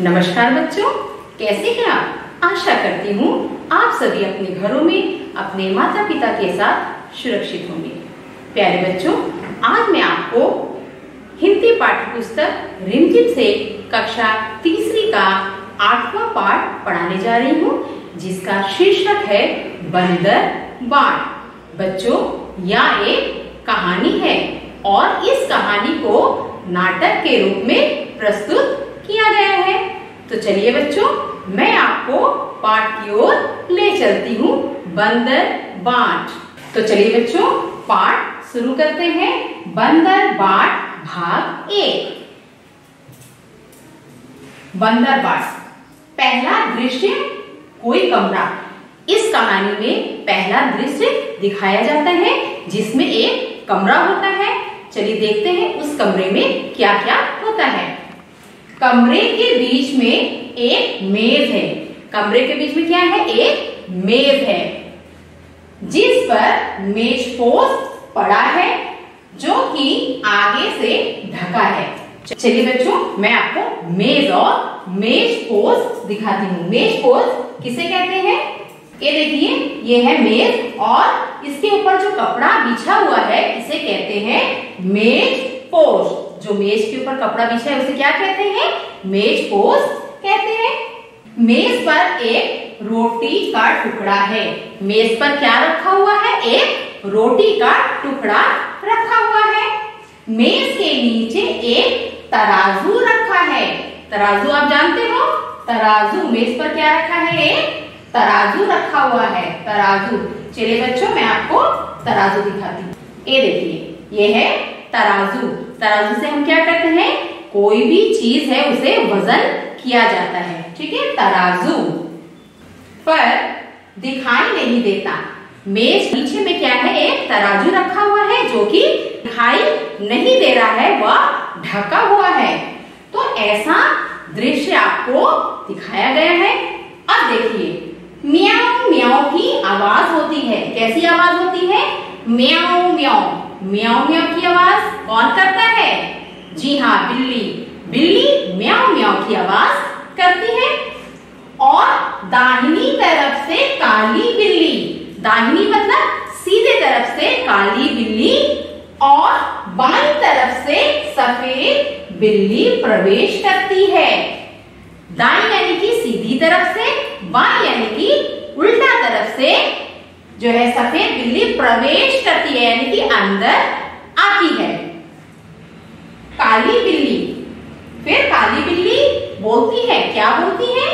नमस्कार बच्चों, कैसे हैं आप? आशा करती हूँ आप सभी अपने घरों में अपने माता पिता के साथ सुरक्षित होंगे। प्यारे बच्चों, आज मैं आपको हिंदी पाठ्य पुस्तक रिमझिम से कक्षा तीसरी का 8वां पाठ पढ़ाने जा रही हूँ, जिसका शीर्षक है बंदर बांट। बच्चों, यह एक कहानी है और इस कहानी को नाटक के रूप में प्रस्तुत किया गया है। तो चलिए बच्चों, मैं आपको पाठ की ओर ले चलती हूँ, बंदर बांट। तो चलिए बच्चों, पाठ शुरू करते हैं। बंदर बांट भाग 1। बंदर बांट। पहला दृश्य, कोई कमरा। इस कहानी में पहला दृश्य दिखाया जाता है जिसमें एक कमरा होता है। चलिए देखते हैं उस कमरे में क्या क्या होता है। कमरे के बीच में एक मेज है। कमरे के बीच में क्या है? एक मेज है, जिस पर मेजपोश पड़ा है जो कि आगे से ढका है। चलिए बच्चों, मैं आपको मेज और मेजपोश दिखाती हूँ। मेजपोश किसे कहते हैं? ये देखिए, ये है मेज और इसके ऊपर जो कपड़ा बिछा हुआ है इसे कहते हैं मेजपोश। जो मेज के ऊपर कपड़ा बिछा है उसे क्या कहते हैं? मेजपोश कहते हैं। मेज पर एक रोटी का टुकड़ा है। मेज पर क्या रखा हुआ है? एक रोटी का टुकड़ा रखा हुआ है। मेज के नीचे एक तराजू रखा है। तराजू आप जानते हो? तराजू, मेज पर क्या रखा है? एक तराजू रखा हुआ है। तराजू। चलिए बच्चों, मैं आपको तराजू दिखाती हूँ। ये देखिए, ये है तराजू। तराजू से हम क्या करते हैं? कोई भी चीज है उसे वजन किया जाता है। ठीक है, तराजू। पर दिखाई नहीं देता। मेज नीचे में क्या है? एक तराजू रखा हुआ है जो कि दिखाई नहीं दे रहा है, वह ढका हुआ है। तो ऐसा दृश्य आपको दिखाया गया है। अब देखिए, म्याऊ म्याऊ की आवाज होती है। कैसी आवाज होती है? म्याऊ म्याऊ। म्याऊ म्याऊ की आवाज कौन करता है? जी हाँ, बिल्ली। बिल्ली म्याऊ म्याऊ की आवाज करती है। और दाहिनी तरफ से काली बिल्ली, दाहिनी मतलब सीधे तरफ से काली बिल्ली और बाईं तरफ से सफेद बिल्ली प्रवेश करती है। दाईं यानी कि सीधी तरफ से, बाईं यानी कि उल्टा तरफ से जो है सफेद बिल्ली प्रवेश करती है, यानी कि अंदर आती है। काली बिल्ली। फिर काली बिल्ली बोलती है। क्या बोलती है?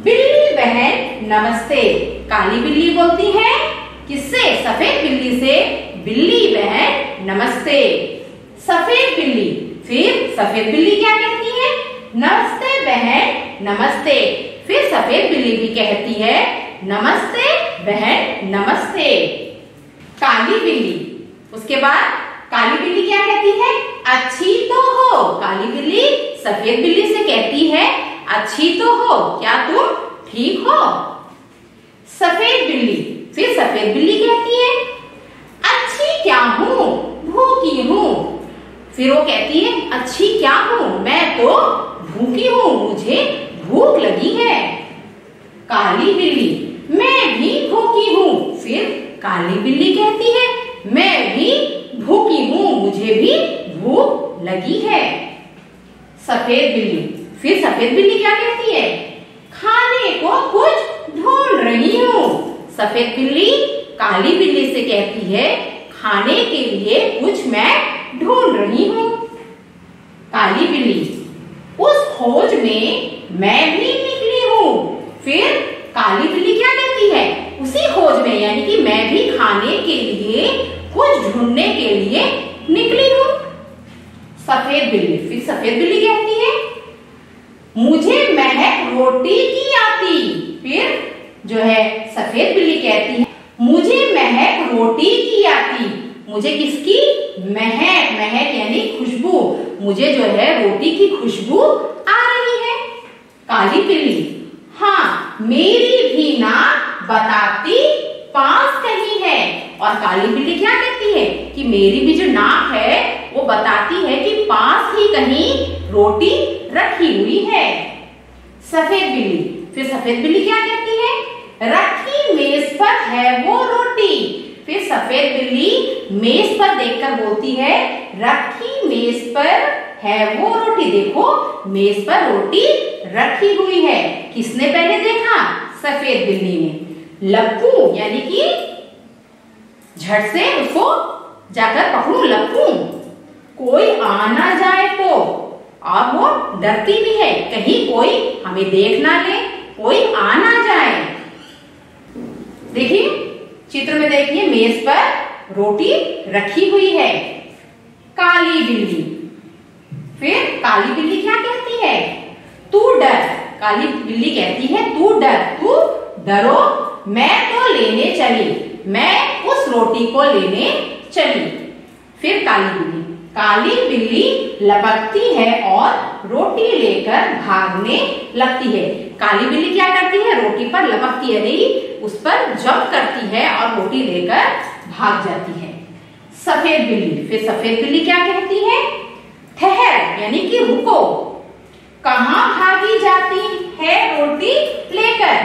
बिल्ली बहन नमस्ते। काली बिल्ली बोलती है किससे? सफेद बिल्ली से। बिल्ली बहन नमस्ते। सफेद बिल्ली। फिर सफेद बिल्ली क्या कहती है? नमस्ते बहन नमस्ते। फिर सफेद बिल्ली भी कहती है नमस्ते बहन नमस्ते। काली बिल्ली। उसके बाद काली बिल्ली क्या कहती है? अच्छी तो हो। काली बिल्ली सफेद बिल्ली से कहती है अच्छी तो हो, क्या तुम ठीक हो? सफेद बिल्ली। फिर सफेद बिल्ली कहती है अच्छी क्या हूँ, भूखी हूँ। फिर वो कहती है अच्छी क्या हूँ, मैं तो भूखी हूँ, मुझे भूख लगी है। काली बिल्ली। मैं भी भूखी हूँ। फिर काली बिल्ली कहती है मैं भी भूखी हूँ, मुझे भी भूख लगी है। सफेद बिल्ली। फिर सफेद बिल्ली क्या कहती है? खाने को कुछ ढूंढ रही हूँ। सफेद बिल्ली काली बिल्ली से कहती है खाने के लिए कुछ मैं ढूंढ रही हूँ। काली बिल्ली। उस खोज में मैं भी निकली हूँ। फिर काली बिल्ली क्या कहती है? उसी खोज में, यानी कि मैं भी खाने के लिए कुछ ढूंढने के लिए निकली हूँ। सफेद बिल्ली। फिर सफेद बिल्ली कहती है मुझे महक रोटी की आती। फिर जो है सफेद बिल्ली कहती है मुझे महक रोटी की आती। मुझे किसकी? महक। महक यानी खुशबू। मुझे जो है रोटी की खुशबू आ रही है। काली बिल्ली। हाँ, मेरी भी नाक बताती पास कहीं है। और काली बिल्ली क्या कहती है कि मेरी भी जो नाक है वो बताती है कि पास ही कहीं रोटी रखी हुई है। सफेद बिल्ली। फिर सफेद बिल्ली क्या कहती है? रखी मेज पर है वो रोटी। फिर सफेद बिल्ली मेज पर देखकर बोलती है, रखी मेज पर है वो रोटी। देखो मेज पर रोटी रखी हुई है। किसने पहले देखा? सफेद बिल्ली ने। लपकू यानी कि झट से उसको जाकर पकड़ू, लपकू, कोई आ ना जाए तो। और वो डरती भी है, कहीं कोई हमें देख ना ले, कोई आ ना जाए। देखिए चित्र में देखिए, मेज पर रोटी रखी हुई है। काली बिल्ली। फिर काली बिल्ली क्या कहती है? तू डर। काली बिल्ली कहती है, तू डर, तू डरो, मैं तो लेने चली, मैं उस रोटी को लेने चली। फिर काली बिल्ली लपकती है और रोटी लेकर भागने लगती है। काली बिल्ली क्या करती है? रोटी पर लपकती है, नहीं उस पर जंप करती है और रोटी लेकर भाग जाती है। सफेद बिल्ली। फिर सफेद बिल्ली क्या कहती है? ठहर यानी कि रुको, कहाँ भागी जाती है रोटी लेकर?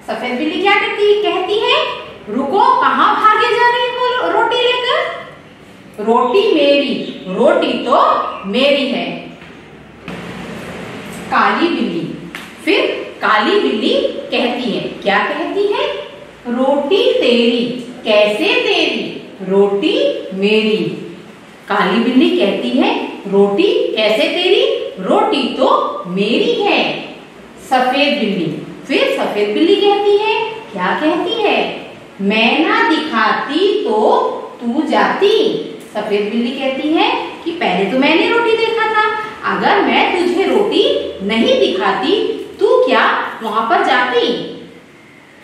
सफेद बिल्ली क्या कहती है? रुको, कहाँ भागे जा रही हो रोटी लेकर? रोटी मेरी, रोटी तो मेरी है। काली बिल्ली। फिर काली बिल्ली कहती है, क्या कहती है? रोटी तेरी, कैसे तेरी? रोटी मेरी। काली बिल्ली कहती है, रोटी कैसे तेरी? रोटी तो मेरी है। सफेद बिल्ली। फिर सफेद बिल्ली कहती है, क्या कहती है? मैं ना दिखाती तो तू जाती। सफेद बिल्ली कहती है कि पहले तो मैंने रोटी देखा था, अगर मैं तुझे रोटी नहीं दिखाती तू क्या वहां पर जाती?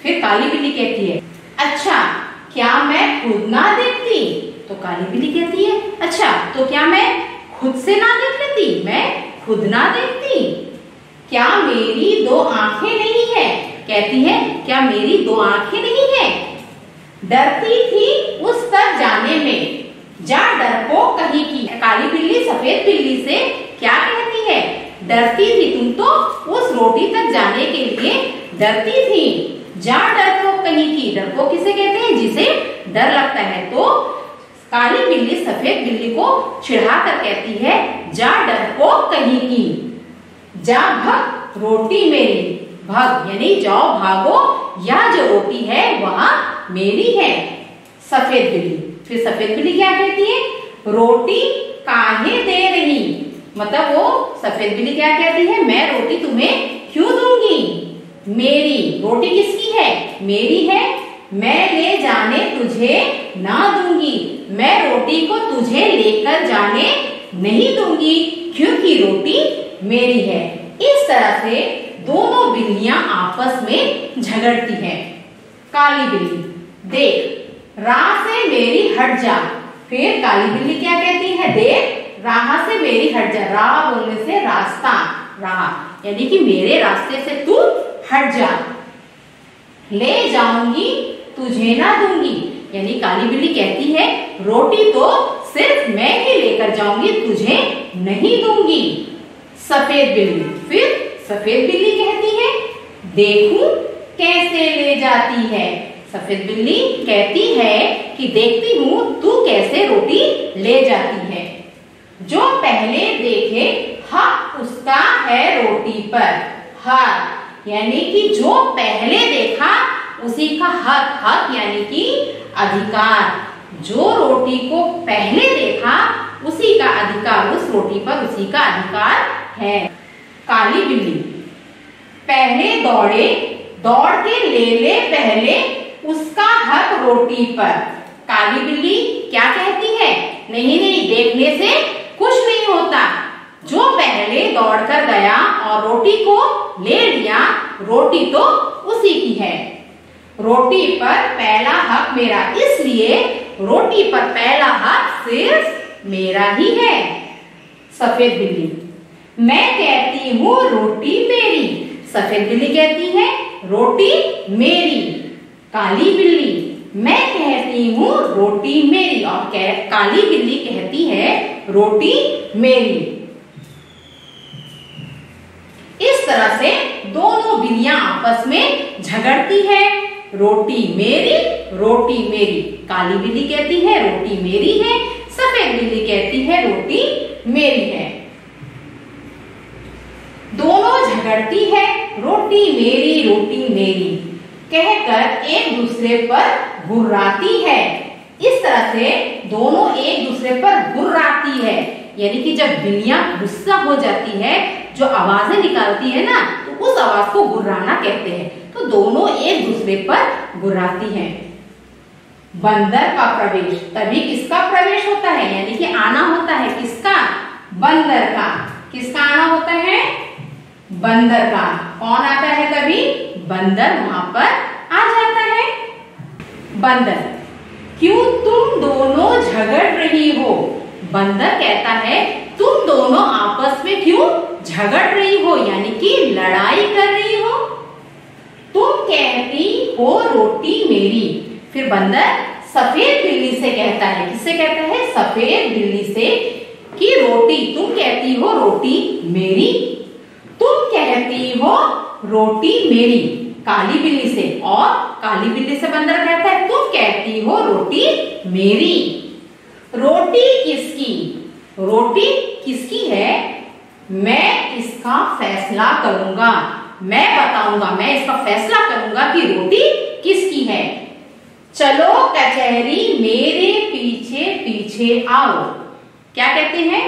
फिर काली बिल्ली कहती है, अच्छा क्या मैं खुद ना देखती? तो काली बिल्ली कहती है, अच्छा तो क्या मैं खुद से ना देख लेती? मैं खुद ना देखती? क्या मेरी दो आंखें नहीं है? कहती है, क्या मेरी दो आंखें नहीं है? डरती थी उस तक जाने में, जा डरपोक कहीं की। काली बिल्ली सफेद बिल्ली से क्या कहती है? डरती थी, तुम तो उस रोटी तक जाने के लिए डरती थी, जा डरपोक कहीं की। डरपोक किसे कहते हैं? जिसे डर लगता है। तो काली बिल्ली सफेद बिल्ली को चिढ़ाकर कहती है, जा डरपोक कहीं की, जा भग रोटी मेरी। भग यानी जाओ, भागो, यह जो रोटी है वह मेरी है। सफेद बिल्ली। फिर सफेद बिल्ली क्या कहती है? रोटी काहे दे रही? मतलब वो सफेद बिल्ली क्या कहती है? मैं रोटी तुम्हें क्यों दूंगी? मेरी। रोटी किसकी है? मेरी है, मैं ले जाने तुझे ना दूंगी, मैं रोटी को तुझे लेकर जाने नहीं दूंगी, क्योंकि रोटी मेरी है। इस तरह से दोनों बिल्लियां आपस में झगड़ती हैं। काली बिल्ली। देख राह से मेरी हट जा। फिर काली बिल्ली क्या कहती है? देख राह से मेरी हट जा। राह बोलने से रास्ता, राह यानी कि मेरे रास्ते से तू हट जा। ले जाऊंगी तुझे ना दूंगी, यानी काली बिल्ली कहती है रोटी तो सिर्फ मैं ही लेकर जाऊंगी, तुझे नहीं दूंगी। सफेद बिल्ली। फिर सफेद बिल्ली कहती है देखूं कैसे ले जाती है। सफेद बिल्ली कहती है कि देखती हूँ तू कैसे रोटी ले जाती है। जो पहले देखे हक उसका है रोटी पर। हक यानी कि जो पहले देखा उसी का हक, हक यानी कि अधिकार। जो रोटी को पहले देखा उसी का अधिकार, उस रोटी पर उसी का अधिकार है। काली बिल्ली। पहले दौड़े, दौड़ के ले पहले उसका हक रोटी पर। काली बिल्ली क्या कहती है? नहीं नहीं, देखने से कुछ नहीं होता, जो पहले दौड़कर गया और रोटी को ले लिया, रोटी तो उसी की है। रोटी पर पहला हक मेरा, इसलिए रोटी पर पहला हक सिर्फ मेरा ही है। सफेद बिल्ली। मैं कहती हूँ रोटी मेरी। सफेद बिल्ली कहती है रोटी मेरी। काली बिल्ली। मैं कहती हूँ रोटी मेरी, और काली बिल्ली कहती है रोटी मेरी। इस तरह से दोनों बिल्लियां आपस में झगड़ती है। रोटी मेरी, काली बिल्ली कहती है रोटी मेरी है, सफेद बिल्ली कहती है रोटी मेरी है। दोनों झगड़ती है, रोटी मेरी कहकर एक दूसरे पर घुर्राती है। इस तरह से दोनों एक दूसरे पर घुर्राती है, यानी कि जब बिल्लियां गुस्सा हो जाती है, जो आवाजें निकालती है ना, तो उस आवाज को घुर्राना कहते हैं। तो दोनों एक दूसरे पर घुर्राती हैं। बंदर का प्रवेश, तभी किसका प्रवेश होता है, यानी कि आना होता है किसका, बंदर का। किसका आना होता है, बंदर का। कौन आता है तभी, बंदर वहां पर आ जाता है। बंदर, क्यों तुम दोनों झगड़ रही हो। बंदर कहता है तुम दोनों आपस में क्यों झगड़ रही हो, यानी कि लड़ाई कर रही हो। तुम कहती हो रोटी मेरी। फिर बंदर सफेद बिल्ली से कहता है, किससे कहता है, सफेद बिल्ली से, कि रोटी, तुम कहती हो रोटी मेरी, तुम कहती हो रोटी मेरी, काली बिल्ली से। और काली बिल्ली से बंदर कहता है तुम कहती हो रोटी मेरी। रोटी किसकी, रोटी किसकी है, मैं इसका फैसला करूंगा, मैं बताऊंगा, मैं इसका फैसला करूंगा कि रोटी किसकी है। चलो कचहरी मेरे पीछे पीछे आओ। क्या कहते हैं,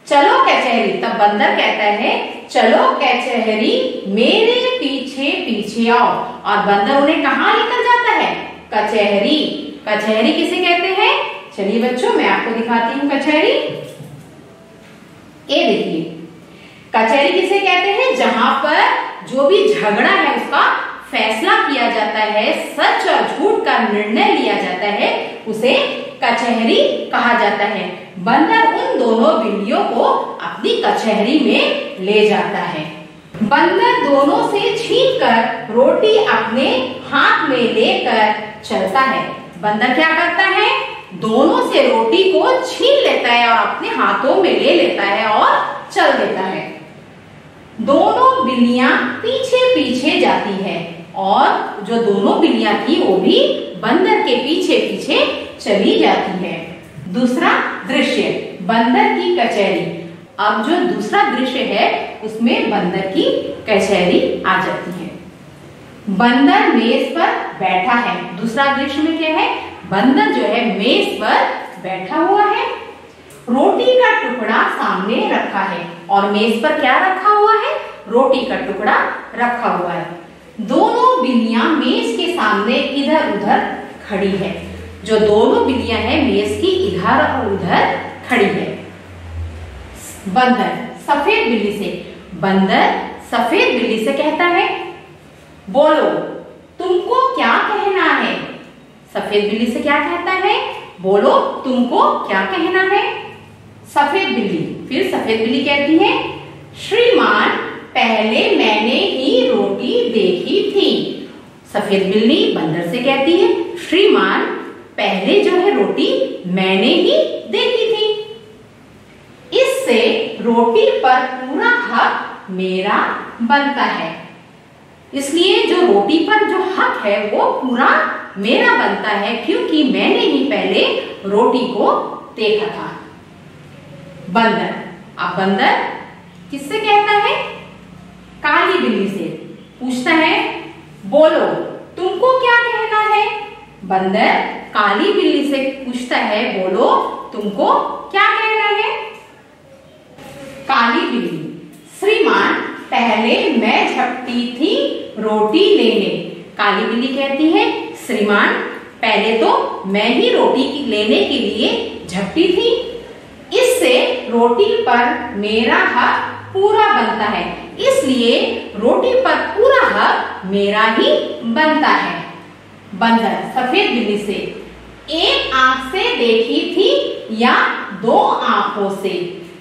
चलो कचहरी। तब बंदर कहता है चलो कचहरी मेरे पीछे पीछे आओ। और बंदर उन्हें कहाँ लेकर जाता है, कचहरी। कचहरी किसे कहते हैं, चलिए बच्चों मैं आपको दिखाती हूँ कचहरी। ये देखिए, कचहरी किसे कहते हैं, जहां पर जो भी झगड़ा है उसका फैसला किया जाता है, सच और झूठ का निर्णय लिया जाता है, उसे कचहरी कहा जाता है। बंदर उन दोनों बिल्लियों को अपनी कचहरी में ले जाता है। बंदर दोनों से छीनकर रोटी अपने हाथ में लेकर चलता है। बंदर क्या करता है, दोनों से रोटी को छीन लेता है और अपने हाथों में ले लेता है और चल देता है। दोनों बिल्लियां पीछे पीछे जाती है और जो दोनों बिल्लियां थी वो भी बंदर के पीछे पीछे चली जाती है। दूसरा दृश्य, बंदर की कचहरी। अब जो दूसरा दृश्य है उसमें बंदर की कचहरी आ जाती है। बंदर मेज पर बैठा है। दूसरा दृश्य में क्या है, बंदर जो है मेज पर बैठा हुआ है, रोटी का टुकड़ा सामने रखा है। और मेज पर क्या रखा हुआ है, रोटी का टुकड़ा रखा हुआ है। दोनों बिल्लियां मेज के सामने इधर उधर खड़ी है। जो दोनों बिल्लियां हैं मेज की इधर और उधर खड़ी है। बंदर सफेद बिल्ली से, बंदर सफेद बिल्ली से कहता है बोलो तुमको क्या कहना है। सफेद बिल्ली से क्या कहता है, बोलो तुमको क्या कहना है। सफेद बिल्ली, फिर सफेद बिल्ली कहती है श्रीमान पहले मैंने ही रोटी देखी थी। सफेद बिल्ली बंदर से कहती है श्रीमान पहले जो है रोटी मैंने ही देखी थी, इससे रोटी पर पूरा हक मेरा बनता है। इसलिए जो रोटी पर जो हक है वो पूरा मेरा बनता है, क्योंकि मैंने ही पहले रोटी को देखा था। बंदर, अब बंदर किससे कहता है, काली बिल्ली से पूछता है बोलो तुमको क्या कहना है। बंदर काली बिल्ली से पूछता है बोलो तुमको क्या कहना है। काली बिल्ली, श्रीमान पहले मैं झपटी थी रोटी लेने। काली बिल्ली कहती है श्रीमान पहले तो मैं ही रोटी लेने के लिए झपटी थी, इससे रोटी पर मेरा हक पूरा बनता है, इसलिए रोटी पर पूरा हक मेरा ही बनता है। बंदर सफेद बिल्ली से, एक आंख से देखी थी या दो आंखों से।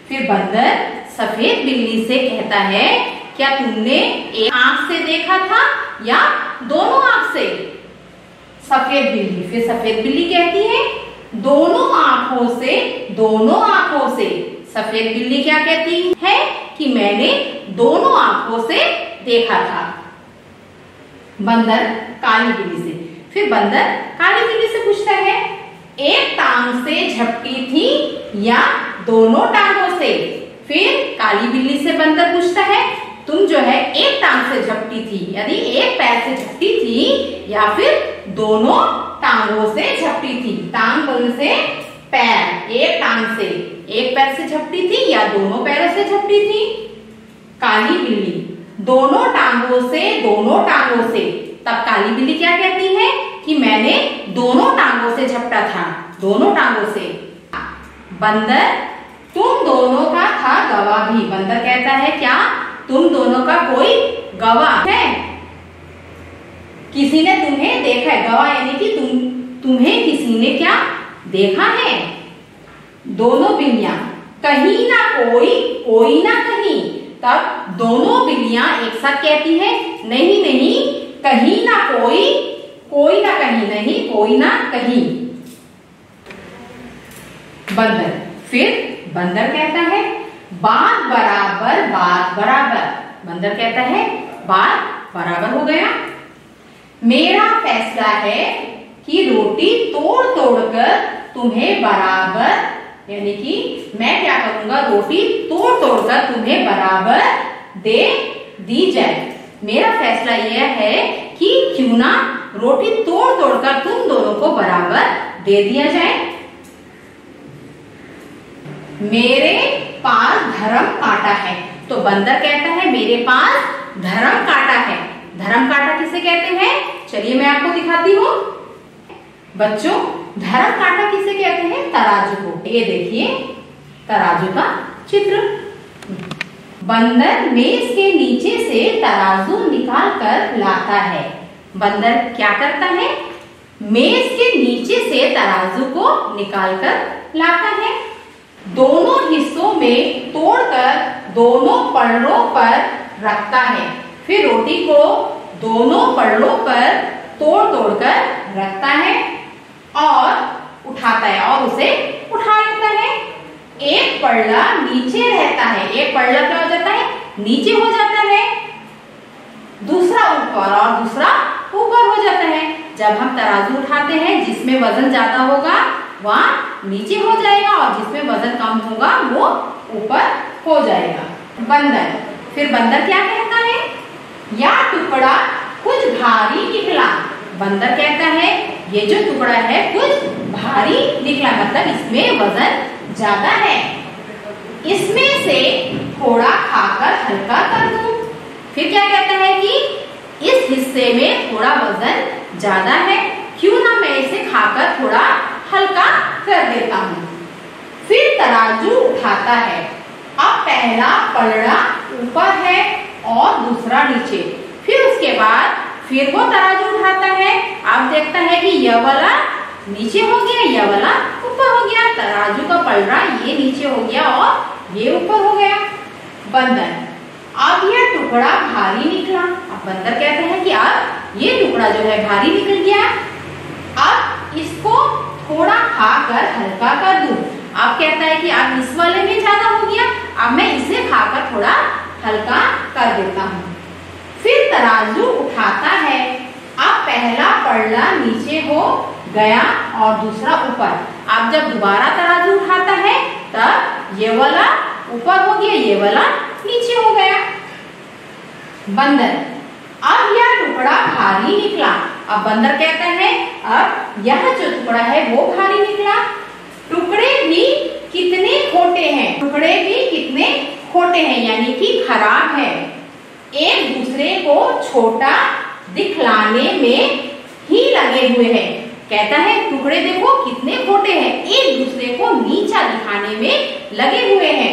फिर बंदर सफेद बिल्ली से कहता है क्या तुमने एक आंख से देखा था या दोनों आंख से। सफेद बिल्ली, फिर सफेद बिल्ली कहती है दोनों आंखों से, दोनों आंखों से। सफेद बिल्ली क्या कहती है कि मैंने दोनों आंखों आंखों से देखा था। बंदर काली बिल्ली से। फिर बंदर काली बिल्ली से पूछता है, एक टांग से झपटी थी या दोनों टांगों से? फिर काली बिल्ली से बंदर पूछता है, तुम जो है एक टांग से झपटी थी, यानी एक पैर से झपटी थी या फिर दोनों टांगों से झपटी थी? टांग बोलने से पैर, एक टांग से एक पैर से झपटी थी या दोनों पैरों से झपटी थी? काली बिल्ली, दोनों टांगों से, दोनों टांगों से। तब काली बिल्ली क्या कहती है कि मैंने दोनों टांगों से झपटा था, दोनों टांगों से। बंदर, तुम दोनों का था गवाह भी। बंदर कहता है, क्या तुम दोनों का कोई गवाह है? किसी ने तुम्हें देखा है। गवाह यानी कि तुम्हें किसी ने क्या देखा है? दोनों बिल्लियां, कहीं ना कोई, कोई ना कहीं। तब दोनों बिल्लियां एक साथ कहती है, नहीं नहीं, कहीं ना कोई, कोई ना कहीं नहीं, कोई ना कहीं। बंदर, फिर बंदर कहता है, बात बराबर, बात बराबर। बंदर कहता है, बात बराबर हो गया। मेरा फैसला है कि रोटी तोड़ तोड़ कर तुम्हें बराबर, यानी कि मैं क्या करूंगा, रोटी तोड़ तोड़ कर तुम्हें बराबर दे दी जाए। मेरा फैसला यह है कि क्यों ना रोटी तोड़ तोड़ कर तुम दोनों को बराबर दे दिया जाए। मेरे पास धर्म कांटा है। तो बंदर कहता है, मेरे पास धर्म कांटा है। धर्म कांटा किसे कहते हैं? चलिए मैं आपको दिखाती हूँ। बच्चों, धर्म कांटा किसे कहते हैं? तराजू को। ये देखिए तराजू का चित्र। बंदर मेज के नीचे से तराजू निकाल कर लाता है। बंदर क्या करता है? मेज के नीचे से तराजू को निकाल कर लाता है। दोनों हिस्सों में तोड़कर दोनों पलड़ों पर रखता है। फिर रोटी को दोनों पलड़ों पर तोड़ तोड़ कर रखता है और उठाता है और उसे उठा लेता है। एक पलड़ा नीचे रहता है। एक पलड़ा क्या हो जाता है? नीचे हो जाता है। दूसरा ऊपर और दूसरा ऊपर हो जाता है। जब हम तराजू उठाते हैं, जिसमें वजन ज्यादा होगा वहां नीचे हो जाएगा और जिसमें वजन कम होगा वो ऊपर हो जाएगा। बंदर, फिर बंदर क्या कहता है? यह टुकड़ा कुछ भारी निकला। बंदर कहता है, ये जो टुकड़ा है कुछ भारी निकला, मतलब इसमें वजन ज्यादा है। इसमें से थोड़ा खाकर हल्का कर दूं। फिर क्या कहता है कि इस हिस्से में थोड़ा वजन ज्यादा है, क्यों ना मैं इसे खाकर थोड़ा हल्का कर देता हूँ। फिर तराजू उठाता है। अब पहला पलड़ा ऊपर है और दूसरा नीचे। फिर उसके बाद फिर वो तराजू उठाता है। अब देखता है कि यह वाला नीचे हो गया, यह वाला ऊपर हो गया। तराजू का पलड़ा ये नीचे हो गया और ये ऊपर हो गया। बंदर, अब यह टुकड़ा भारी निकला। अब बंदर कहता है कि अब ये टुकड़ा जो है भारी निकल गया, अब इसको थोड़ा खाकर हल्का कर दूं। अब कहता है कि अब इस वाले में ज्यादा हो गया, अब मैं इसे खाकर थोड़ा हल्का कर देता हूँ। फिर तराजू उठाता है। अब पहला पलड़ा नीचे हो गया और दूसरा ऊपर। अब जब दोबारा तराजू उठाता है तब ये वाला ऊपर हो गया, ये वाला नीचे हो गया। बंदर, अब यह टुकड़ा भारी निकला। अब बंदर कहता है, अब यह जो टुकड़ा है वो भारी निकला। टुकड़े भी कितने खोटे हैं, टुकड़े भी कितने खोटे हैं, यानी कि खराब है। एक दूसरे को छोटा दिखलाने में ही लगे हुए हैं। कहता है टुकड़े देखो कितने खोटे हैं, एक दूसरे को नीचा दिखाने में लगे हुए हैं।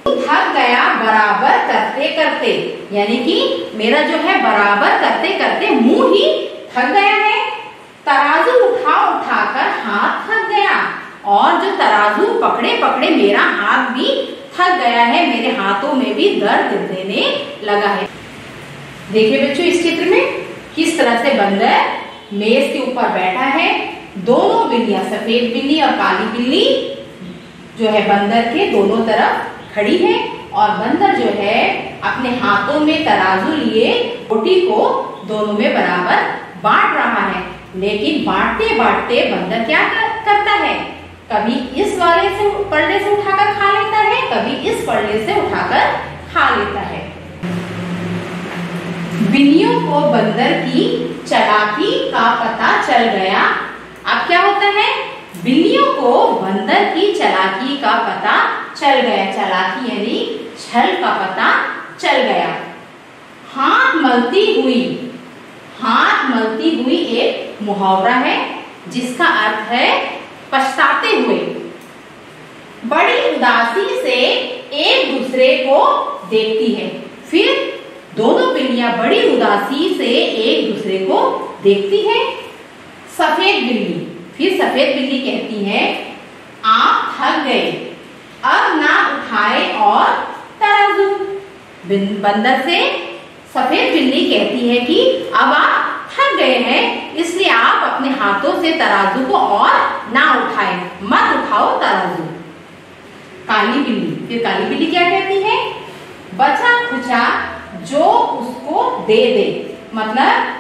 थक गया बराबर करते करते, यानी कि मेरा जो है बराबर करते करते मुंह ही थक गया है। तराजू उठा उठाकर हाथ थक गया और जो तराजू पकड़े पकड़े मेरा हाथ भी थक गया है, मेरे हाथों में भी दर्द देने लगा है। देखिए बच्चों, इस चित्र में किस तरह से बंदर मेज के ऊपर बैठा है। दोनों बिल्लियां, सफेद बिल्ली और काली बिल्ली जो है बंदर के दोनों तरफ खड़ी है और बंदर जो है अपने हाथों में तराजू लिए रोटी को दोनों में बराबर बांट रहा है। लेकिन बांटते बांटते बंदर क्या करता है, कभी इस वाले से पल्ले से उठाकर खा लेता है, कभी इस पल्ले से उठाकर खा लेता है। बिल्लियों को बंदर की चालाकी का पता चल गया। अब क्या होता है, बिल्लियों को बंदर की चालाकी का पता चल गया। चालाकी यानी छल का पता चल गया। हाथ मलती हुई, हाथ मलती हुई एक मुहावरा है जिसका अर्थ है पछताते हुए। बड़ी उदासी से एक दूसरे को देखती है। फिर दोनों बिल्लियां बड़ी उदासी से एक दूसरे को देखती है। सफेद बिल्ली, फिर सफेद बिल्ली कहती है, आप थक गए, अब ना उठाए और तराजू। बंदर से सफेद बिल्ली कहती है कि अब आप थक गए हैं, इसलिए आप अपने हाथों से तराजू को और ना उठाए, मत उठाओ तराजू। काली बिल्ली, फिर काली बिल्ली क्या कहती है, बचा खुचा जो उसको दे दे। मतलब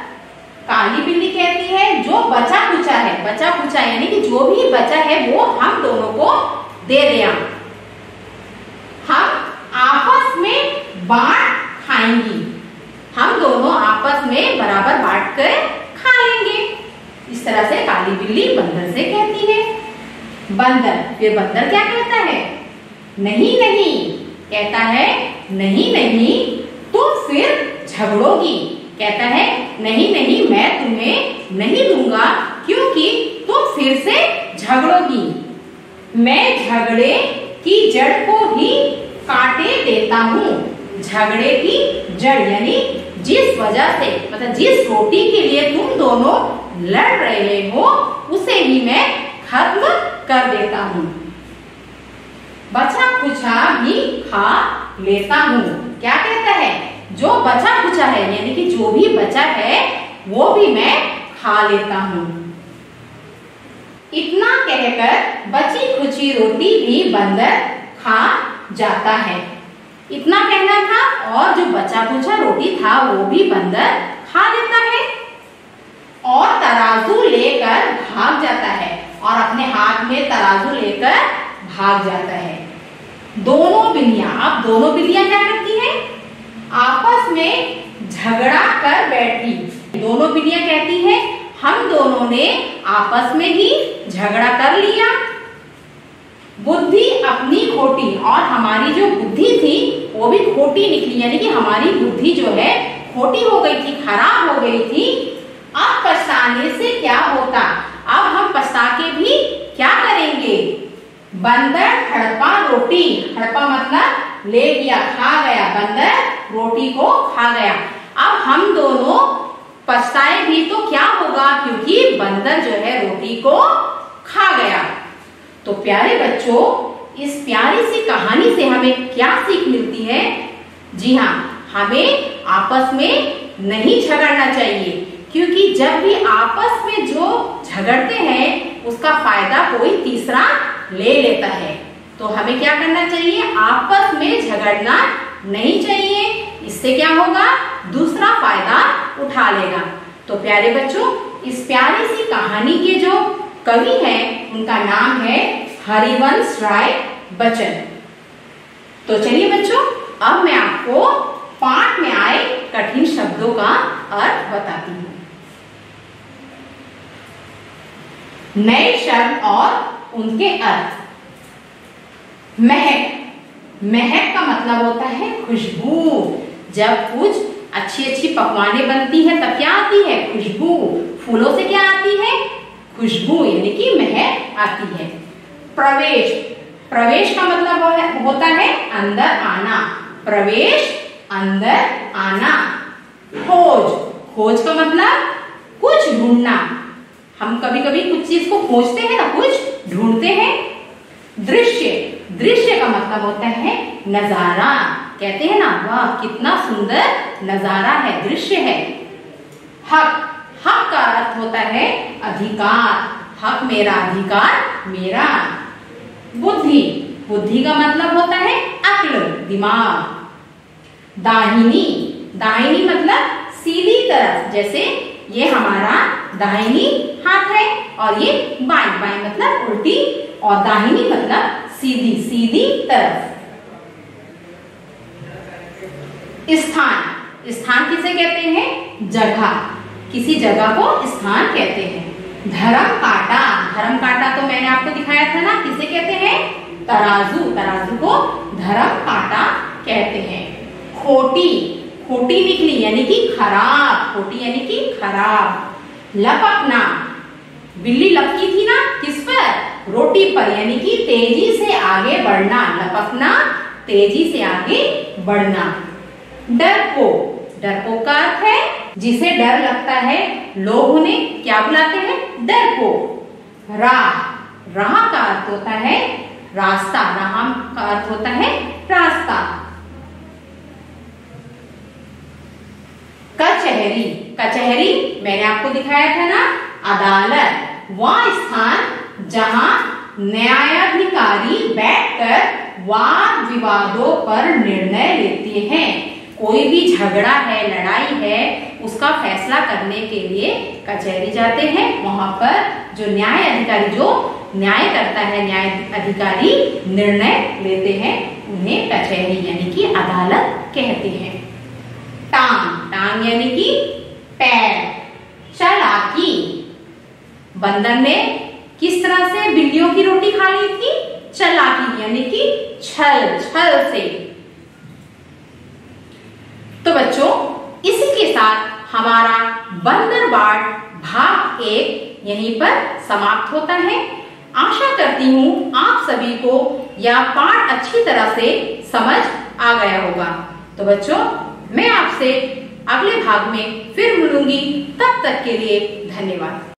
काली बिल्ली कहती है जो बचा खुचा है, बचा खुचा यानी कि जो भी बचा है वो हम दोनों को दे दिया, हम आपस में बांट खाएंगी, हम दोनों आपस में बराबर बांट कर खा लेंगे। इस तरह से काली बिल्ली बंदर से कहती है। बंदर, फिर बंदर क्या कहता है, नहीं नहीं, कहता है नहीं नहीं तुम फिर झगड़ोगी। कहता है नहीं नहीं मैं तुम्हें नहीं दूंगा क्योंकि तुम फिर से झगड़ोगी। मैं झगड़े की जड़ को ही काटे देता हूँ। झगड़े की जड़ यानी जिस वजह से, मतलब जिस रोटी के लिए तुम दोनों लड़ रहे हो उसे ही मैं खत्म कर देता हूँ। बचा खुचा भी खा लेता हूँ। क्या कहता है, जो बचा खुचा है यानी कि जो भी बचा है वो भी मैं खा लेता हूँ। इतना कहकर बची खुची रोटी भी बंदर खा जाता है। इतना कहना था और जो बचा खुचा रोटी था वो भी बंदर खा लेता है और तराजू लेकर भाग जाता है, और अपने हाथ में तराजू लेकर भाग जाता है। दोनों बिल्लियां, अब दोनों बिल्लियां क्या करती हैं, आपस में झगड़ा कर बैठी। दोनों बिल्लियां कहती हैं हम दोनों ने आपस में ही झगड़ा कर लिया। बुद्धि अपनी खोटी, और हमारी जो बुद्धि थी वो भी खोटी निकली, यानी कि हमारी बुद्धि जो है खोटी हो गई थी, खराब हो गई थी। अब पछताने से क्या होता, अब हम पछता के भी क्या करेंगे। बंदर हड़पा रोटी, हड़पा मतलब ले गया, खा गया, बंदर रोटी को खा गया। अब हम दोनों पछताए भी तो क्या होगा, क्योंकि बंदर जो है रोटी को खा गया। तो प्यारे बच्चों, इस प्यारी सी कहानी से हमें क्या सीख मिलती है? जी हाँ, हमें आपस में नहीं झगड़ना चाहिए, क्योंकि जब भी आपस में जो झगड़ते हैं उसका फायदा कोई तीसरा ले लेता है। तो हमें क्या करना चाहिए, आपस में झगड़ना नहीं चाहिए। इससे क्या होगा, दूसरा फायदा उठा लेगा। तो प्यारे बच्चों, इस प्यारी सी कहानी के जो कवि हैं उनका नाम है हरिवंश राय बच्चन। तो चलिए बच्चों, अब मैं आपको पाठ में आए कठिन शब्दों का अर्थ बताती हूँ। नए शब्द और उनके अर्थ। महक, महक का मतलब होता है खुशबू। जब कुछ अच्छी अच्छी पकवानें बनती हैं तब क्या आती है, खुशबू। फूलों से क्या आती है, खुशबू, यानी कि महक आती है। प्रवेश, प्रवेश का मतलब होता है अंदर आना। प्रवेश, अंदर आना। खोज, खोज का मतलब कुछ ढूंढना। हम कभी कभी कुछ चीज को खोजते हैं ना, कुछ ढूंढते हैं। दृश्य, दृश्य का मतलब होता है नजारा। कहते हैं ना, वाह कितना सुंदर नजारा है, दृश्य है। हक, हक का अर्थ होता है अधिकार। हक मेरा, अधिकार मेरा। बुद्धि, बुद्धि का मतलब होता है अक्ल, दिमाग। दाहिनी, दाहिनी मतलब सीधी तरफ, जैसे ये हमारा दाहिनी हाथ है और ये बाई, बाई मतलब उल्टी और दाहिनी मतलब सीधी, सीधी तरफ। स्थान, स्थान किसे कहते हैं? जगह, किसी जगह को स्थान कहते हैं। धर्म काटा, धर्म काटा तो मैंने आपको दिखाया था ना, किसे कहते हैं? तराजू, तराजू को धर्म काटा कहते हैं। खोटी, खोटी निकली यानी कि खराब, खोटी यानी कि खराब। लपकना, बिल्ली लपकी थी ना किस पर? रोटी पर, यानी कि तेजी से आगे बढ़ना, लपकना तेजी से आगे बढ़ना। डरपोक, डरपोक का अर्थ है जिसे डर लगता है, लोग उन्हें क्या बुलाते हैं? डरपोक। राह, राह का अर्थ होता है रास्ता, राह का अर्थ होता है रास्ता। कचहरी, कचहरी मैंने आपको दिखाया था ना, अदालत, वह स्थान जहां न्यायाधिकारी बैठकर वाद विवादों पर निर्णय लेते हैं। कोई भी झगड़ा है, लड़ाई है, उसका फैसला करने के लिए कचहरी जाते हैं। वहां पर जो न्याय अधिकारी जो न्याय करता है, न्याय अधिकारी निर्णय लेते हैं, उन्हें कचहरी यानी कि अदालत कहते हैं। टांग, टांग यानी कि पैर। चालाकी, बंदर ने किस तरह से बिल्लियों की रोटी खा ली थी? चालाकी यानी कि छल, छल से। तो बच्चों, इसी के साथ हमारा बंदरबाड़ भाग 1 यहीं पर समाप्त होता है। आशा करती हूँ आप सभी को यह पाठ अच्छी तरह से समझ आ गया होगा। तो बच्चों, मैं आपसे अगले भाग में फिर मिलूंगी, तब तक के लिए धन्यवाद।